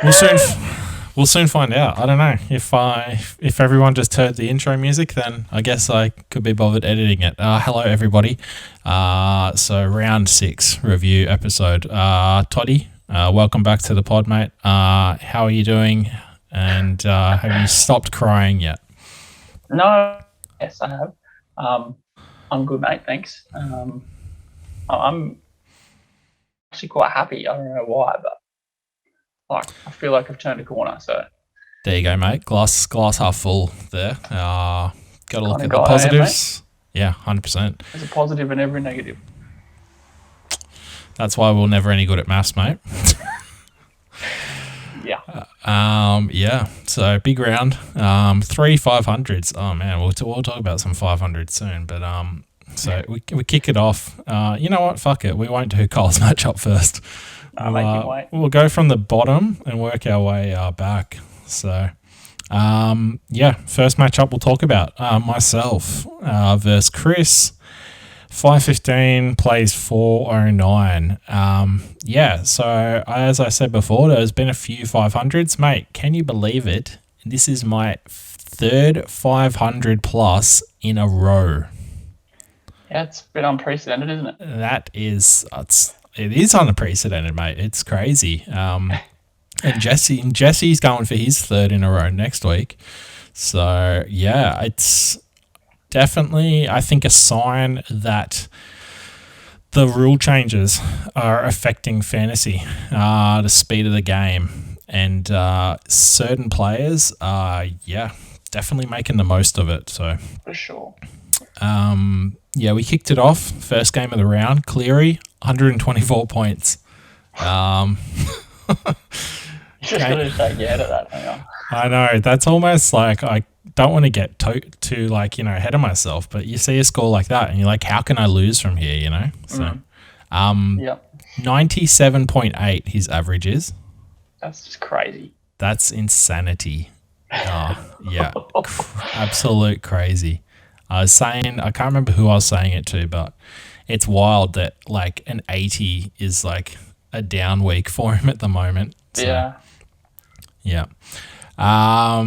We'll soon find out. I don't know if everyone just heard the intro music, then I guess I could be bothered editing it. Hello everybody. So round 6 review episode. Toddy, welcome back to the pod, mate. How are you doing? And have you stopped crying yet? No. Yes, I have. I'm good, mate. Thanks. I'm actually quite happy. I don't know why, but I feel like I've turned a corner. So there you go, mate. Glass half full there. Got to look at the guy, positives. Yeah, 100%. There's a positive in every negative. That's why we're never any good at maths, mate. Yeah. Yeah. So big round. 3 500s. Oh man, we'll talk about some 500s soon. But so we kick it off. You know what? Fuck it. We won't do Cole's matchup first. Make him wait. We'll go from the bottom and work our way back. So, first matchup we'll talk about myself versus Chris. 515 plays 409. So as I said before, there's been a few 500s. Mate, can you believe it? This is my third 500 plus in a row. Yeah, it's a bit unprecedented, isn't it? It is unprecedented, mate. It's crazy. And Jesse's going for his third in a row next week. So, yeah, it's definitely, I think, a sign that the rule changes are affecting fantasy, the speed of the game. And certain players are, definitely making the most of it. So for sure. We kicked it off. First game of the round, Cleary, 124 points. You're just going to say yeah to that. Hang on. I know. That's almost like I don't want to get too ahead of myself, but you see a score like that and you're like, how can I lose from here, So 97.8 his average is. That's just crazy. That's insanity. Oh, yeah. Absolute crazy. I was saying, I can't remember who I was saying it to, but it's wild that like an 80 is like a down week for him at the moment. So, yeah. All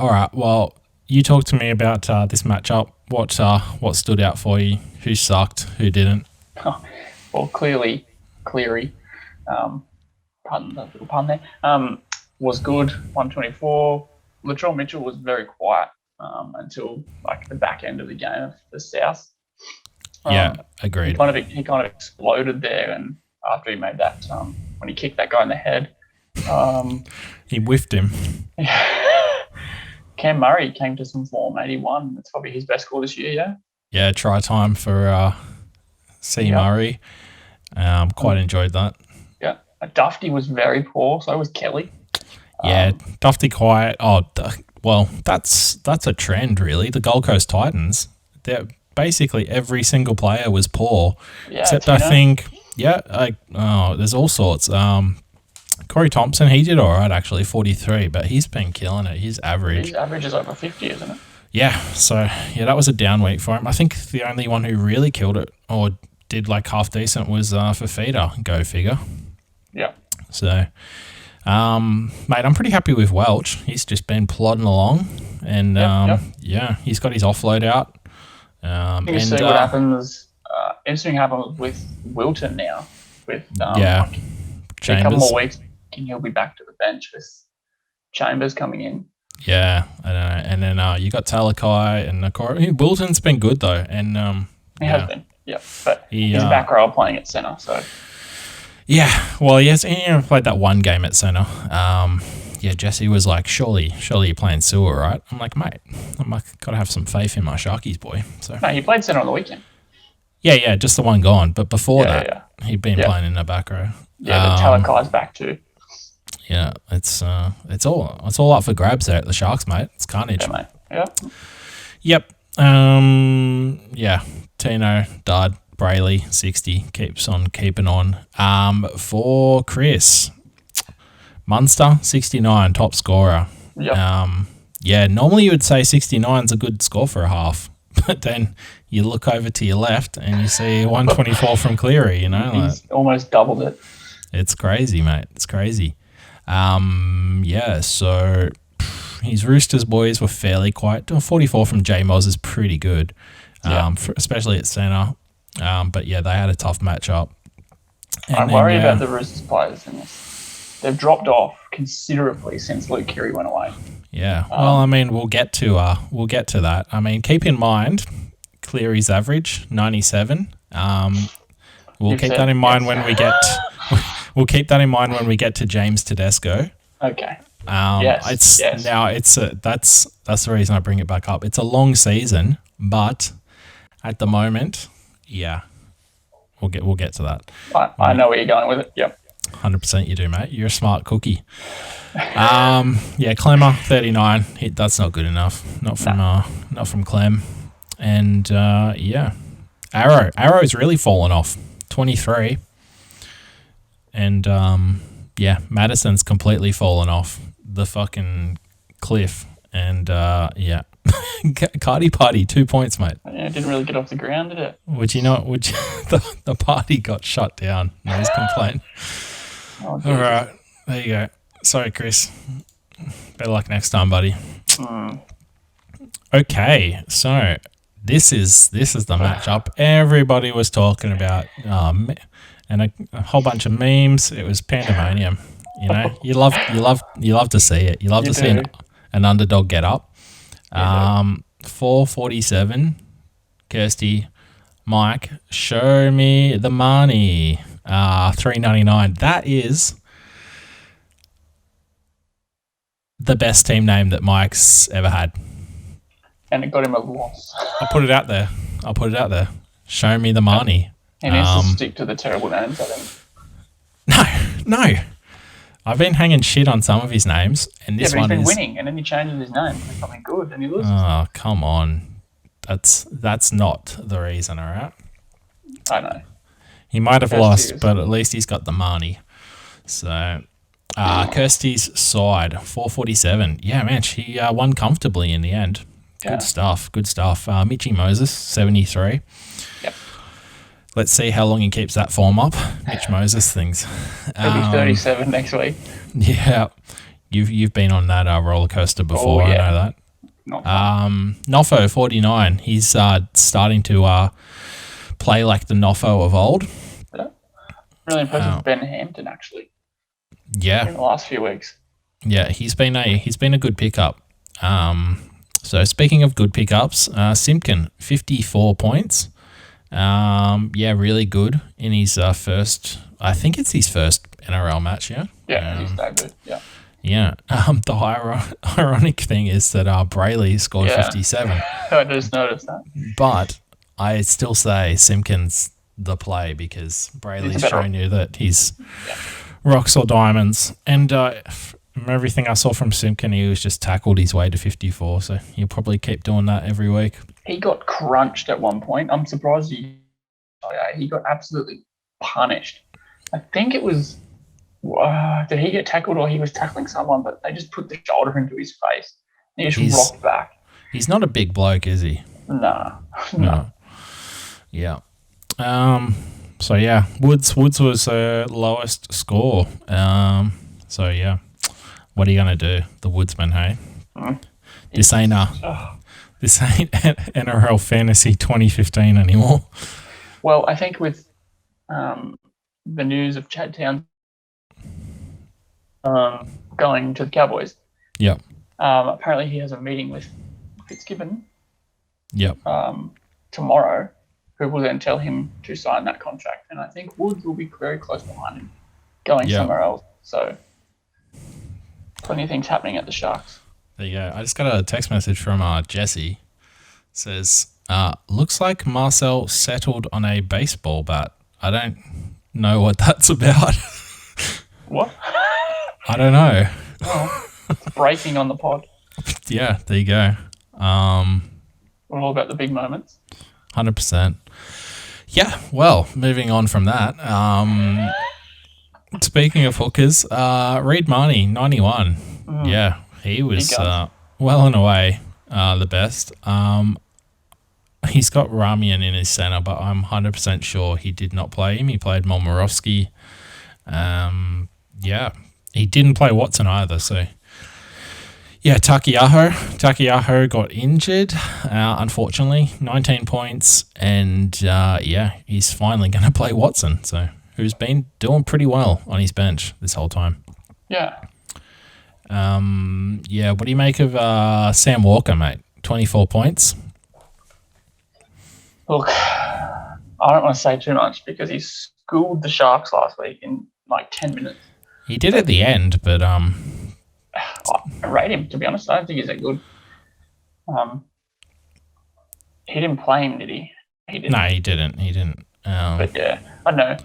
right. Well, you talk to me about this matchup. What stood out for you? Who sucked? Who didn't? Well, Cleary, pardon the little pun there, was good, 124. Latrell Mitchell was very quiet until like the back end of the game of the South. Agreed. He kind of exploded there, and after he made that, when he kicked that guy in the head, he whiffed him. Cam Murray came to some form, 81. That's probably his best score this year, yeah? Yeah, try time for Murray. Quite enjoyed that. Yeah. Dufty was very poor, so was Kelly. Yeah, Dufty quiet. Oh, well, that's a trend, really. The Gold Coast Titans, they're basically every single player was poor. Yeah, except I think, there's all sorts. Corey Thompson, he did all right, actually, 43, but he's been killing it. His average is over 50, isn't it? Yeah, so, that was a down week for him. I think the only one who really killed it or did like half decent was Fafita, go figure. Yeah. So, mate, I'm pretty happy with Welch. He's just been plodding along, and he's got his offload out. See what happens. Interesting happens with Wilton now. With Chambers. A couple more weeks, and he'll be back to the bench with Chambers coming in. Yeah, I know. And then you got Talakai and Nakora. Wilton's been good though, and he has been. Yeah, but he's back row playing at centre, so. Yeah, well, he only played that one game at centre. Jesse was like, surely you're playing Sewer, right? I'm like, mate, got to have some faith in my Sharkies, boy. So. No, he played centre on the weekend. Yeah, just the one gone. But before he'd been playing in the back row. Yeah, but Talakai's back too. Yeah, it's all up for grabs there at the Sharks, mate. It's carnage. Yeah, mate. Yeah. Yep. Tino died. Brayley, 60, keeps on keeping on. For Chris, Munster, 69, top scorer. Yep. Normally you would say 69 is a good score for a half, but then you look over to your left and you see 124 from Cleary, He's almost doubled it. It's crazy, mate. It's crazy. Yeah, so his Roosters boys were fairly quiet. 44 from J Moz is pretty good, especially at centre. But yeah, they had a tough matchup. I worry about the Roosters players in this. They've dropped off considerably since Luke Keary went away. Yeah, well, I mean, we'll get to that. I mean, keep in mind Cleary's average 97. We'll keep that in mind when we get. We'll keep that in mind when we get to James Tedesco. Okay. That's the reason I bring it back up. It's a long season, but at the moment, yeah, we'll get to that. I know where you're going with it. Yep. 100% you do, mate. You're a smart cookie. Clemmer 39. That's not good enough. Not from Clem. And Arrow's really fallen off. 23. And Madison's completely fallen off the fucking cliff. And Cardi party 2 points, mate. Yeah, it didn't really get off the ground, did it? The party got shut down. Noise complaint. All right, there you go. Sorry, Chris. Better luck next time, buddy. Okay, so this is the matchup everybody was talking about, and a whole bunch of memes. It was pandemonium. You know, you love to see it. You love to see an underdog get up. 447. Kirsty, Mike, show me the money. 399. That is the best team name that Mike's ever had. And it got him a loss. I'll put it out there. Show me the money. He needs to stick to the terrible names, I think. No. I've been hanging shit on some of his names, and this one is... he's been winning, and then he changes his name to something good, and he loses. Oh, come on. That's not the reason, all right? I know. He might have lost, but at least he's got the money. So, Kirsty's side, 447. Yeah, man, she won comfortably in the end. Good stuff. Mitchy Moses, 73. Yep. Let's see how long he keeps that form up. Mitch Moses things. He'll be 37 next week. Yeah. You've been on that roller coaster before, I know that. Not fun. Noffo, 49. He's starting to play like the Noffo of old. Yeah. Really impressive with Ben Hampton, actually. Yeah. In the last few weeks. Yeah, he's been a good pickup. So speaking of good pickups, Simpkin, 54 points. Really good in his first. I think it's his first NRL match. Yeah. Yeah, his debut. Yeah. Yeah. The ironic thing is that Brayley scored 57. I just noticed that. But I still say Simpkins the play because Brayley's shown you that he's rocks or diamonds. And from everything I saw from Simpkin, he was just tackled his way to 54. So he'll probably keep doing that every week. He got crunched at one point. I'm surprised he got absolutely punished. I think it was... did he get tackled or he was tackling someone, but they just put the shoulder into his face and he just rocked back. He's not a big bloke, is he? No. Yeah. So yeah, Woods was lowest score. So yeah, what are you gonna do, the Woodsman? Hey, this ain't NRL Fantasy 2015 anymore. Well, I think with the news of Chad Towns going to the Cowboys. Yep. Apparently, he has a meeting with Fitzgibbon. Yep. Tomorrow, who will then tell him to sign that contract, and I think Woods will be very close behind him, going somewhere else. So, plenty of things happening at the Sharks. There you go. I just got a text message from Jesse. It says, looks like Marcel settled on a baseball bat. I don't know what that's about. What? I don't know. Oh, it's breaking on the pod. Yeah, there you go. We're all about the big moments. 100%. Yeah, well, moving on from that. Speaking of hookers, Reed Marnie, 91. Yeah, he was well and away the best. He's got Ramian in his centre, but I'm 100% sure he did not play him. He played Momorowski. he didn't play Watson either. So, yeah, Takiyaho got injured, unfortunately, 19 points. And, he's finally going to play Watson, so who's been doing pretty well on his bench this whole time. Yeah. What do you make of Sam Walker, mate? 24 points. Look, I don't want to say too much because he schooled the Sharks last week in like 10 minutes. He did at the end, but I rate him, to be honest. I don't think he's that good. He didn't play him, did he? No, he didn't. But yeah, I don't know.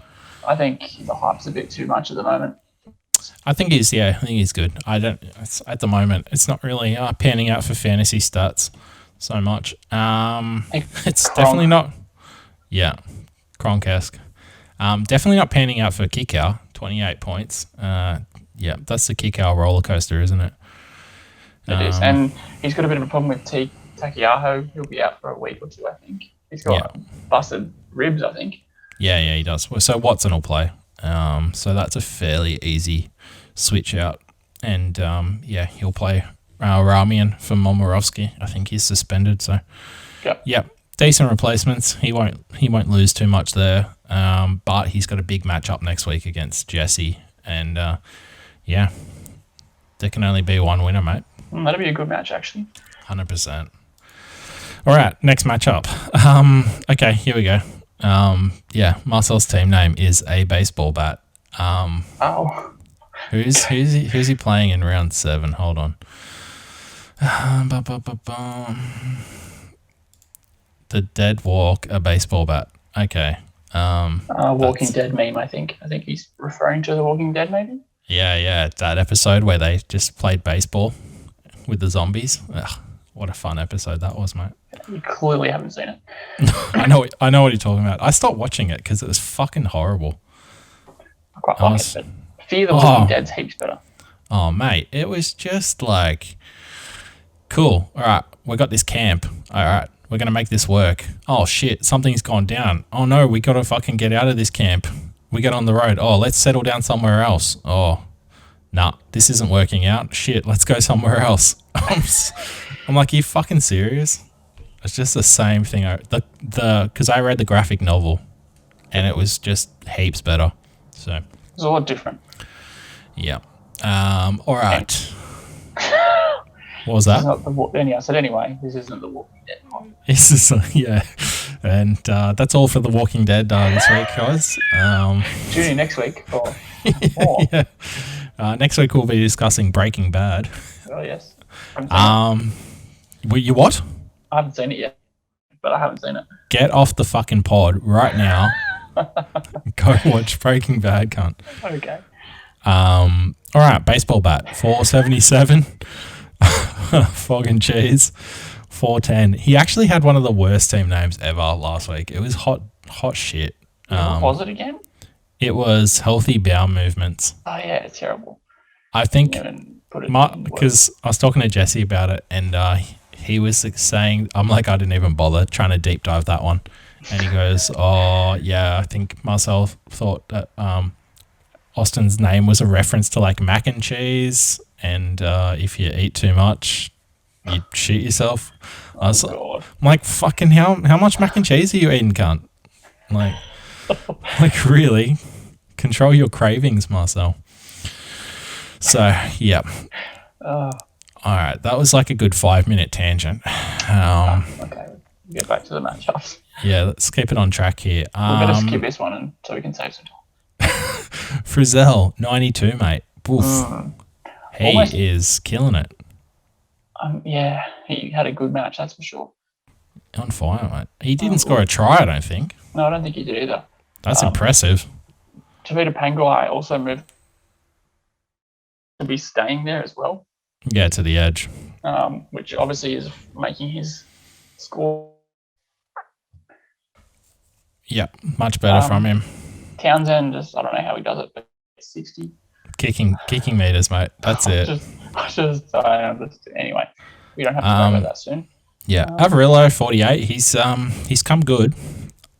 I think the hype's a bit too much at the moment. I think he's good. At the moment, it's not really panning out for fantasy stats so much. It's definitely not. Yeah, Kronk-esque. Definitely not panning out for Kikau. 28 points. That's the Kikau roller coaster, isn't it? It is, and he's got a bit of a problem with Takiyaho. He'll be out for a week or two, I think. He's got busted ribs, I think. Yeah, he does. So Watson will play. So that's a fairly easy switch out. And, he'll play Ramian for Momorovsky. I think he's suspended. So, decent replacements. He won't lose too much there. But he's got a big matchup next week against Jesse. And, there can only be one winner, mate. That'll be a good match, actually. 100%. All right, next matchup. Okay, here we go. Marcel's team name is a baseball bat. Who's he playing in round 7? Hold on. The Dead Walk, a baseball bat. Okay. Walking Dead meme, I think. I think he's referring to The Walking Dead, maybe? Yeah, that episode where they just played baseball with the zombies. Ugh, what a fun episode that was, mate. You clearly haven't seen it. I know what you're talking about. I stopped watching it because it was fucking horrible. I quite like it, but Fear the Walking Dead's heaps better. Oh, mate, it was just like, cool. All right, we got this camp. All right, we're going to make this work. Oh, shit, something's gone down. Oh, no, we got to fucking get out of this camp. We get on the road. Oh, let's settle down somewhere else. Oh, nah, this isn't working out. Shit, let's go somewhere else. I'm like, are you fucking serious? It's just the same thing. Because I read the graphic novel, and it was just heaps better. So it's a lot different. Yeah. All right. What was that? I said anyway. This isn't the Walking Dead one. This is and that's all for the Walking Dead this week, guys. Tune in next week for more. Yeah. Next week we'll be discussing Breaking Bad. Oh yes. You what? I haven't seen it yet, but I haven't seen it. Get off the fucking pod right now. Go watch Breaking Bad, cunt. Okay. All right, baseball bat, 477. Fog and cheese, 410. He actually had one of the worst team names ever last week. It was hot shit. What was it again? It was Healthy Bowel Movements. Oh yeah, it's terrible. I think because I was talking to Jesse about it, and he was saying, I'm like, I didn't even bother trying to deep dive that one. And he goes, oh yeah, I think Marcel thought that Austin's name was a reference to like mac and cheese, and if you eat too much, you shoot yourself. I'm like, fucking how much mac and cheese are you eating, cunt? Like really? Control your cravings, Marcel. So, yeah. All right, that was like a good 5-minute tangent. Okay, get back to the matchups. Yeah, let's keep it on track here. We're going to skip this one so we can save some time. Frizzell, 92, mate. Oof. He is killing it. Yeah, he had a good match, that's for sure. On fire, mate. He didn't score a try, I don't think. No, I don't think he did either. That's impressive. Tavita Pangai also moved to be staying there as well. Yeah, to the edge. Which obviously is making his score. Yeah, much better from him. Townsend, I don't know how he does it, but 60. Kicking meters, mate. That's it. Anyway, we don't have to talk about that soon. Yeah, Avarillo, 48. He's come good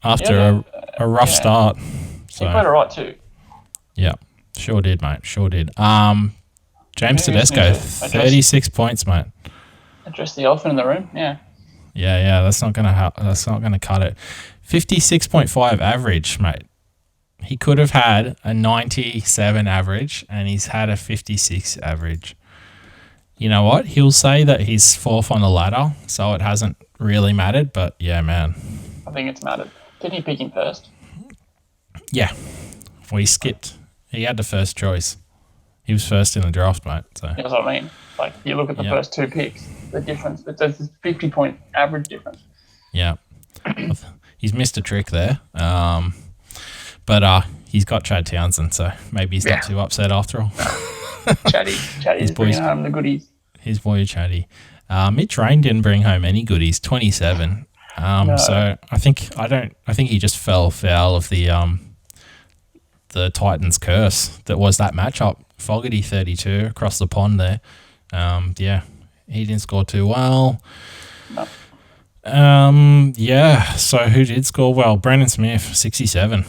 after a rough start. So. He played all right too. Yeah. Sure did, mate. Sure did. James We just need Tedesco, to 36 points, mate. address the elephant in the room. Yeah. Yeah. That's not gonna cut it. 56.5 average, mate. He could have had a 97 average, and he's had a 56 average. You know what? He'll say that he's fourth on the ladder, so it hasn't really mattered. But yeah, man. I think it's mattered. Did he pick him first? Yeah. We skipped. He had the first choice. He was first in the draft, mate. So That's what I mean. Like, you look at the first two picks, the difference. It's a 50-point average difference. yeah, he's missed a trick there. But he's got Chad Townsend, so maybe he's not too upset after all. Chatty's bringing home the goodies. His boy Chatty. Mitch Rain didn't bring home any goodies. 27. No. So I think he just fell foul of the Titans curse that was that matchup. Fogarty 32 across the pond there. He didn't score too well. No. So who did score well? Brandon Smith, 67.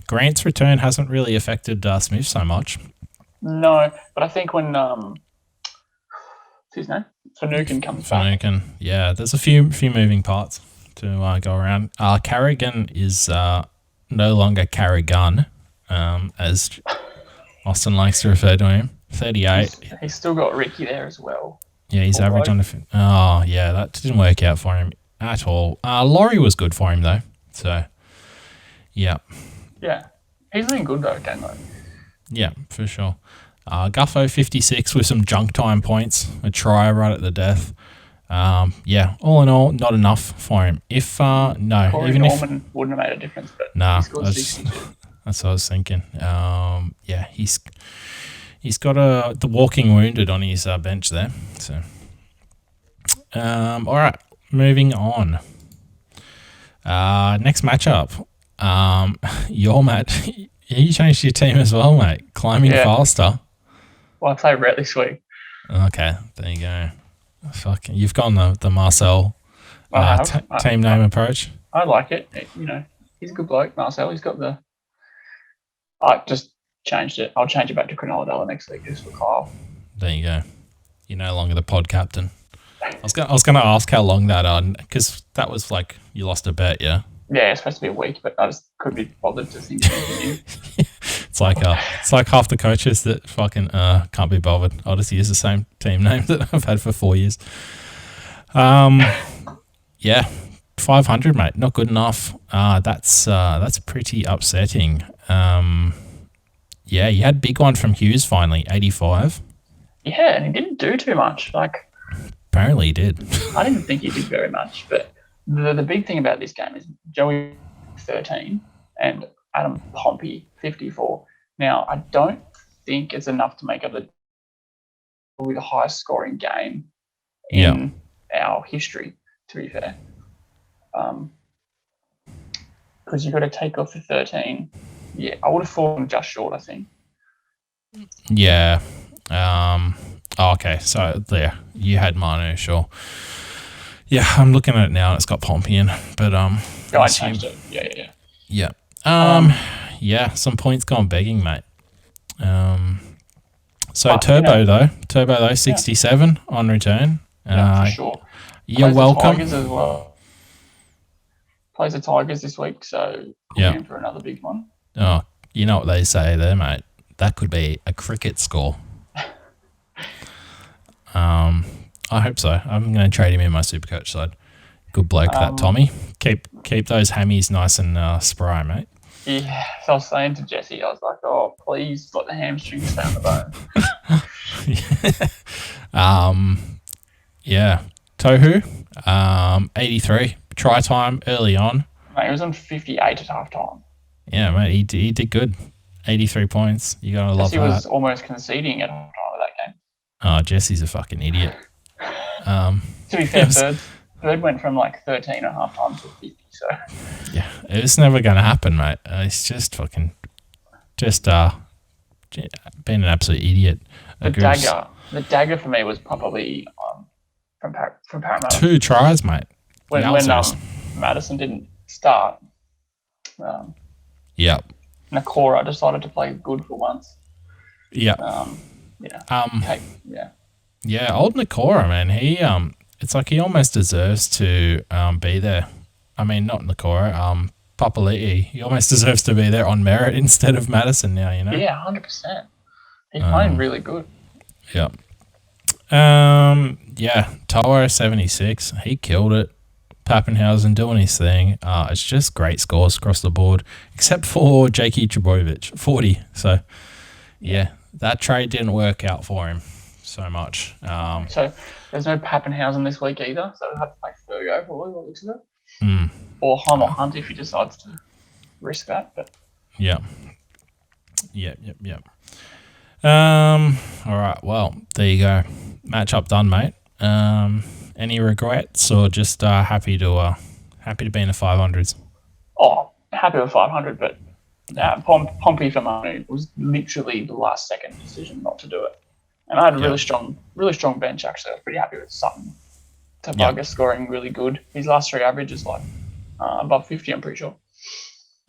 Grant's return hasn't really affected Smith so much. No, but I think when what's his name? Finucane comes back. Yeah, there's a few moving parts to go around. Carrigan is no longer Carrigan, as Austin likes to refer to him. 38. He's still got Ricky there as well. Yeah, he's average on the... Oh, yeah, that didn't work out for him at all. Laurie was good for him, though. So, yeah. Yeah. He's doing good, though, Dano. Yeah, for sure. Guffo, 56 with some junk time points. A try right at the death. All in all, not enough for him. Corey Norman wouldn't have made a difference, but he scored 62. That's what I was thinking. He's got the walking wounded on his bench there. So, all right, moving on. Next matchup. Your Matt, you changed your team as well, mate. Climbing faster. Well, I play Rhett this week. Okay, there you go. Fucking, you've gone the Marcel team name approach. I like it. He's a good bloke, Marcel. He's got the. I just changed it. I'll change it back to Cronulla next week just for Kyle. There you go. You're no longer the pod captain. I was going to ask how long that on, because that was like you lost a bet, yeah. Yeah, it's supposed to be a week, but I just couldn't be bothered to think anything new. It's like half the coaches that fucking can't be bothered. I'll just use the same team name that I've had for 4 years. 500, mate, not good enough. That's pretty upsetting. You had big one from Hughes finally, 85. Yeah, and he didn't do too much. Apparently he did. I didn't think he did very much, but the big thing about this game is Joey 13 and Adam Pompey 54. Now, I don't think it's enough to make up the highest scoring game in our history, to be fair. Because you've got to take off the 13. Yeah, I would have fallen just short, I think. Yeah. Okay. So there, you had Manu, sure. Yeah, I'm looking at it now. It's got Pompey in, but I changed it. Yeah. Some points gone begging, mate. Turbo 67 on return. For sure. You're welcome. Tigers as well. Plays the Tigers this week, so in for another big one. Oh, you know what they say there, mate. That could be a cricket score. I hope so. I'm going to trade him in my Supercoach side. Good bloke, that Tommy. Keep those hammies nice and spry, mate. Yeah, so I was saying to Jesse, I was like, oh, please let the hamstrings stay on the bone. Tohu, 83. Try time early on. Mate, he was on 58 at halftime. Yeah, mate, he did good. 83 points. You got to love that. He was almost conceding at halftime of that game. Oh, Jesse's a fucking idiot. To be fair, Bird went from 13 at halftime to 50. So yeah, it's never going to happen, mate. It's just fucking, being an absolute idiot. The dagger for me was probably from Parramatta. 2 tries, mate. When Madison didn't start. Yep. Nakora decided to play good for once. Yeah. Yeah. Um, Yeah. yeah, old Nakora, man. He it's like he almost deserves to be there. I mean, not Nakora, Papali'i. He almost deserves to be there on merit instead of Madison now, you know? Yeah, 100%. He's playing really good. Yeah. Yeah, Toa 76. He killed it. Pappenhausen doing his thing. It's just great scores across the board, except for Jakey Trebojevic, 40. So, yeah, that trade didn't work out for him so much. So there's no Pappenhausen this week either, so we'll have to play Fergo probably, what looks of it. Or Heimer Hunt if he decides to risk that. But yeah. All right, well, there you go. Matchup done, mate. Any regrets or just happy to be in the 500s? Oh, happy with 500, but Pompey for money was literally the last second decision not to do it. And I had a really strong bench actually. I was pretty happy with Sutton. Tavaga scoring really good. His last three averages like above 50, I'm pretty sure.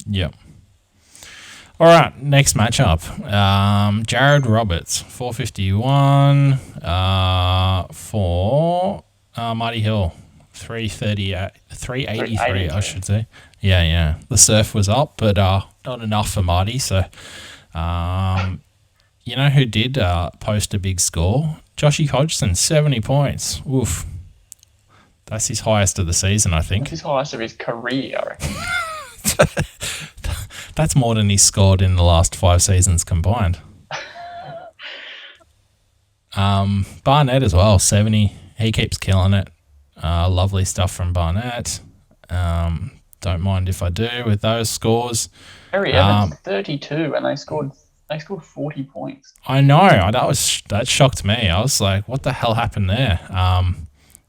Yep. All right, next matchup. Jared Roberts, 451 for Marty Hill, 383, I should say. Yeah. The surf was up, but not enough for Marty. So, you know who did post a big score? Joshy Hodgson, 70 points. Oof. That's his highest of the season, I think. That's his highest of his career, I reckon. That's more than he scored in the last 5 seasons combined. Barnett as well, 70. He keeps killing it. Lovely stuff from Barnett. Don't mind if I do with those scores. Harry Evans, 32, and they scored 40 points. I know. That shocked me. I was like, what the hell happened there?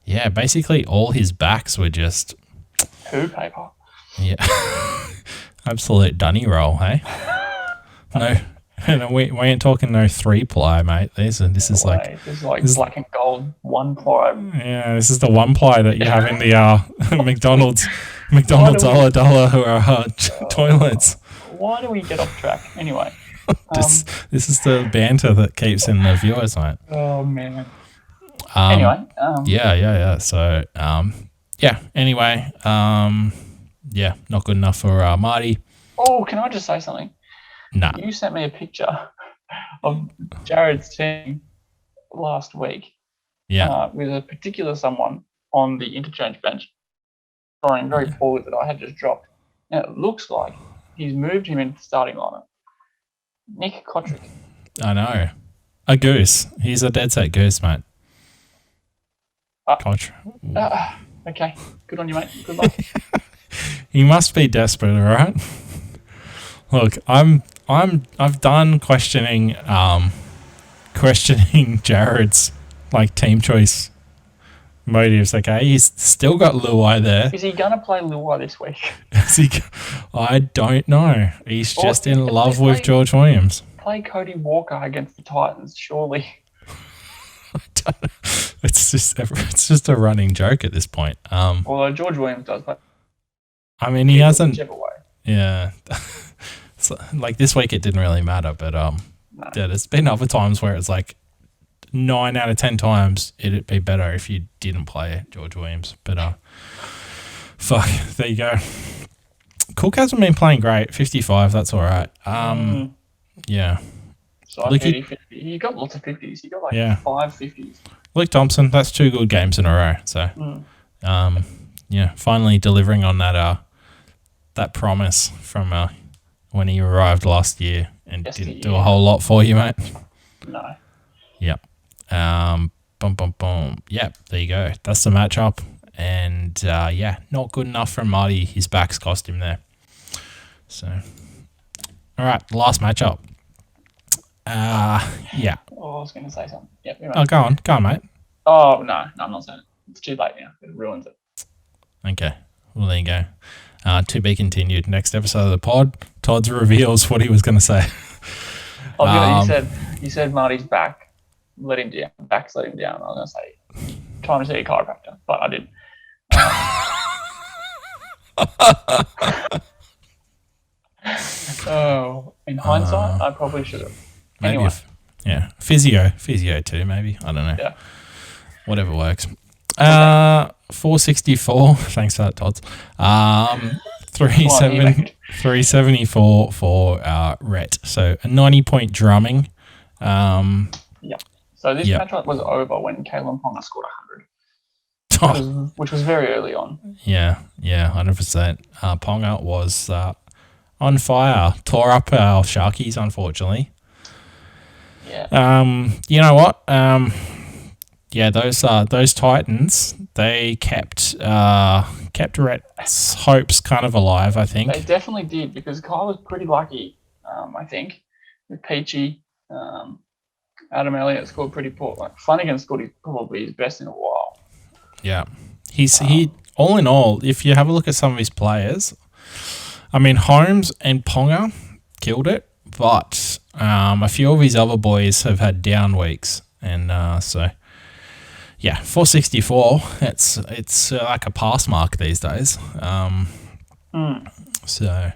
Yeah, basically all his backs were just... Poo paper. Yeah. Absolute dunny roll, hey? No, we ain't talking no 3-ply, mate. This is like black and gold 1-ply. Yeah, this is the 1-ply that you have in the McDonald's dollar toilets. Why do we get off track anyway? This is the banter that keeps in the viewers, mate. Oh man. Anyway. Yeah. So Anyway. Yeah, not good enough for Marty. Oh, can I just say something? Nah. You sent me a picture of Jared's team last week. Yeah. With a particular someone on the interchange bench scoring very poorly that I had just dropped. Now it looks like he's moved him into the starting lineup. Nick Kotrick. I know. A goose. He's a dead set goose, mate. Kotrick. Okay. Good on you, mate. Good luck. He must be desperate, all right? Look, I've done questioning Jared's like team choice motives. Okay, he's still got Luai there. Is he gonna play Luai this week? I don't know. He's just in love with George Williams. Play Cody Walker against the Titans, surely. I don't know. It's just a running joke at this point. Although George Williams does play. I mean, he hasn't. Whichever way. Yeah. So, like this week, it didn't really matter, but yeah, there's been other times where it's like 9 out of 10 times it'd be better if you didn't play George Williams. But fuck, there you go. Cook hasn't been playing great. 55, that's all right. Yeah. So he got lots of 50s. He got like 5 50s. Luke Thompson, that's 2 good games in a row. So, yeah, finally delivering on that promise from when he arrived last year and didn't do a whole lot for you, mate. No. Yep. Boom. Yep, there you go. That's the matchup. And, not good enough from Marty. His backs cost him there. So, all right, last matchup. Yeah. Oh, I was going to say something. Yep. Oh, go on, mate. Oh, no, I'm not saying it. It's too late now. It ruins it. Okay. Well, there you go. To be continued. Next episode of the pod, Todd reveals what he was going to say. You said Marty's back let him down. Backs let him down. I was going to say time to see a chiropractor, but I didn't. Oh, in hindsight, I probably should have. Maybe Anyway, physio too. Maybe I don't know. yeah. Whatever works. Okay. 464. Thanks for that, Tots. Well, he made- 374 for Rhett. So a 90-point drumming. Yeah. So this Yep. matchup was over when Kalen Ponga scored 100, which was very early on. Yeah, 100%. Ponga was on fire. Tore up our Sharkies, unfortunately. Yeah. You know what? Yeah, those Titans, they kept Rhett's hopes kind of alive, I think. They definitely did, because Kyle was pretty lucky, I think, with Peachy. Adam Elliott scored pretty poor. Like Flanagan scored probably his best in a while. Yeah. He all in all, if you have a look at some of his players, I mean Holmes and Ponga killed it, but a few of his other boys have had down weeks, and so yeah, 464. It's like a pass mark these days. So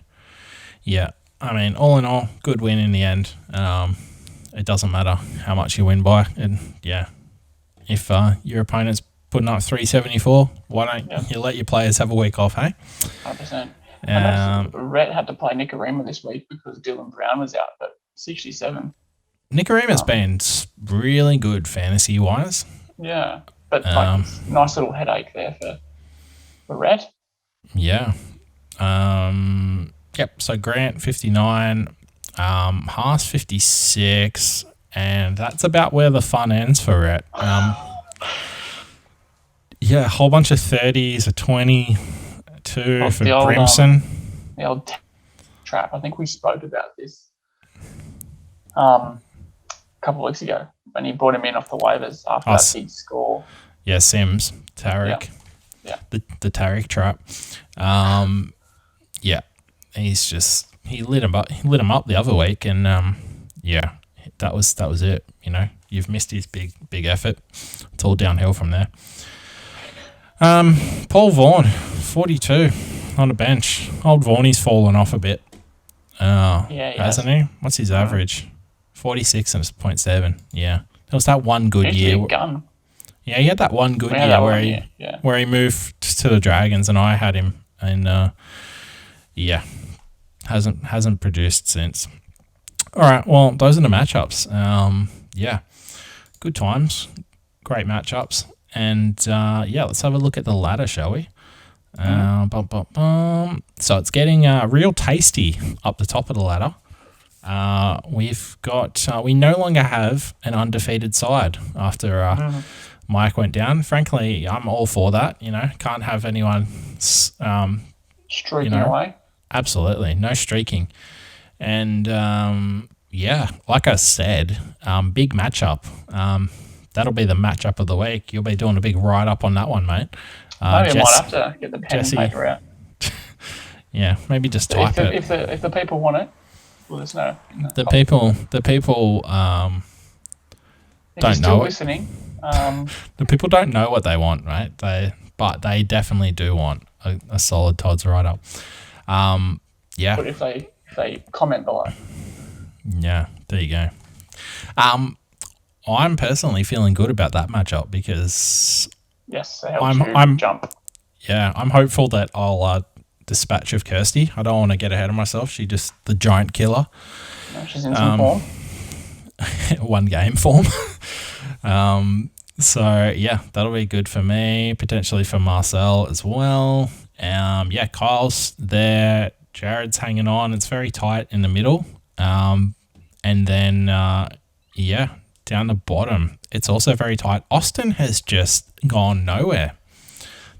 yeah, I mean all in all, good win in the end. It doesn't matter how much you win by, and yeah, if your opponent's putting up 374, why don't you let your players have a week off, hey? 100%. Rhett had to play Nicarima this week because Dylan Brown was out, but 67. Nicarima's been really good fantasy-wise. Yeah, but nice little headache there for Rhett. Yeah. Yep, so Grant, 59, Haas, 56, and that's about where the fun ends for Rhett. Yeah, a whole bunch of 30s, a 22 for Brimson. The old trap. I think we spoke about this a couple of weeks ago when he brought him in off the waivers after that big score. Yeah, Sims, Tarek. Yeah. The Tarek trap. Yeah, he lit him up the other week, and yeah, that was it. You know, you've missed his big effort. It's all downhill from there. Paul Vaughan, 42 on the bench. Old Vaughany's fallen off a bit. Hasn't he? What's his average? 46.7. Yeah, there was that one good year. Gun. Yeah, he had that one good year where he moved to the Dragons, and I had him, and yeah, hasn't produced since. All right, well, those are the matchups. Yeah, good times, great matchups, and yeah, let's have a look at the ladder, shall we? So it's getting real tasty up the top of the ladder. We've got we no longer have an undefeated side after Mike went down. Frankly, I'm all for that. You know, can't have anyone streaking away. Absolutely, no streaking. And yeah, like I said, big matchup. That'll be the matchup of the week. You'll be doing a big write up on that one, mate. Maybe I might have to get the pen and paper out. Yeah, maybe just type it. If the people want it, let us know. The people don't know. Listening. The people don't know what they want, right? But they definitely do want a solid Todd's write up. Yeah. But if they comment below. Yeah, there you go. I'm personally feeling good about that matchup because yes, it helps you jump. Yeah, I'm hopeful that I'll dispatch of Kirsty. I don't want to get ahead of myself. She's just the giant killer. No, she's in some form. One game form. So yeah, that'll be good for me, potentially for Marcel as well. Yeah, Kyle's there. Jared's hanging on. It's very tight in the middle. And then yeah, down the bottom, it's also very tight. Austin has just gone nowhere.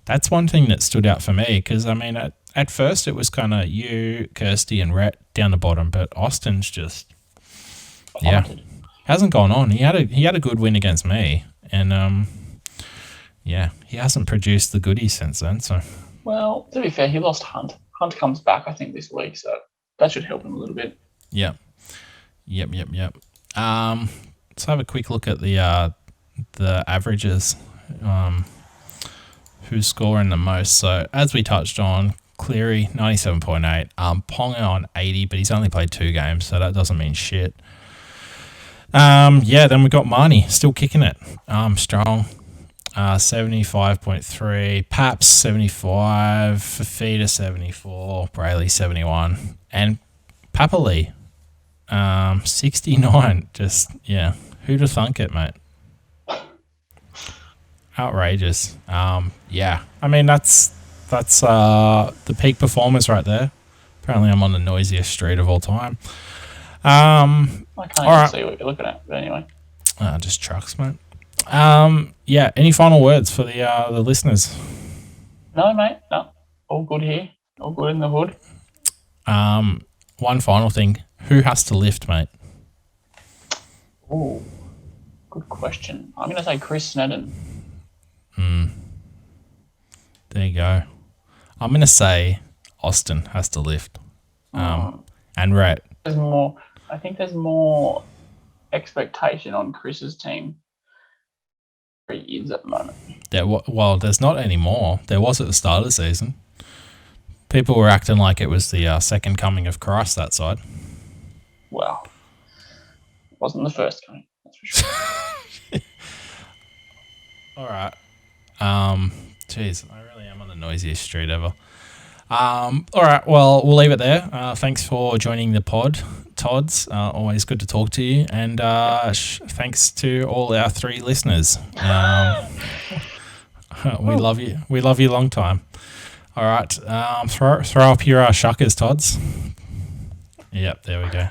That's one thing that stood out for me because, I mean, at first it was kind of you, Kirsty, and Rhett down the bottom, but Austin's just, hasn't gone on. He had a good win against me, and yeah, he hasn't produced the goodies since then. So, well, to be fair, he lost Hunt. Hunt comes back, I think, this week, so that should help him a little bit. Yep. Let's have a quick look at the averages. Who's scoring the most? So as we touched on, Cleary 97.8. Ponga on 80, but he's only played 2 games, so that doesn't mean shit. Then we got Marnie still kicking it. Strong. 75.3. Paps 75. Fafita 74. Brayley 71. And Papali 69. Just who'd have thunk it, mate? Outrageous. I mean that's the peak performance right there. Apparently I'm on the noisiest street of all time. I can't even see what you're looking at, but anyway. Just trucks, mate. Any final words for the listeners? No, mate. No. All good here. All good in the hood. One final thing. Who has to lift, mate? Oh, good question. I'm going to say Chris Sneddon. There you go. I'm going to say Austin has to lift. And Rhett. I think there's more expectation on Chris's team than he is at the moment. There's not anymore. There was at the start of the season. People were acting like it was the second coming of Christ that side. Well, it wasn't the first coming, that's for sure. All right. Jeez, I really am on the noisiest street ever. All right, well, we'll leave it there. Thanks for joining the pod, Tods. Always good to talk to you. And thanks to all our 3 listeners. We love you. We love you long time. All right, throw up your shuckers, Tods. Yep, there we go.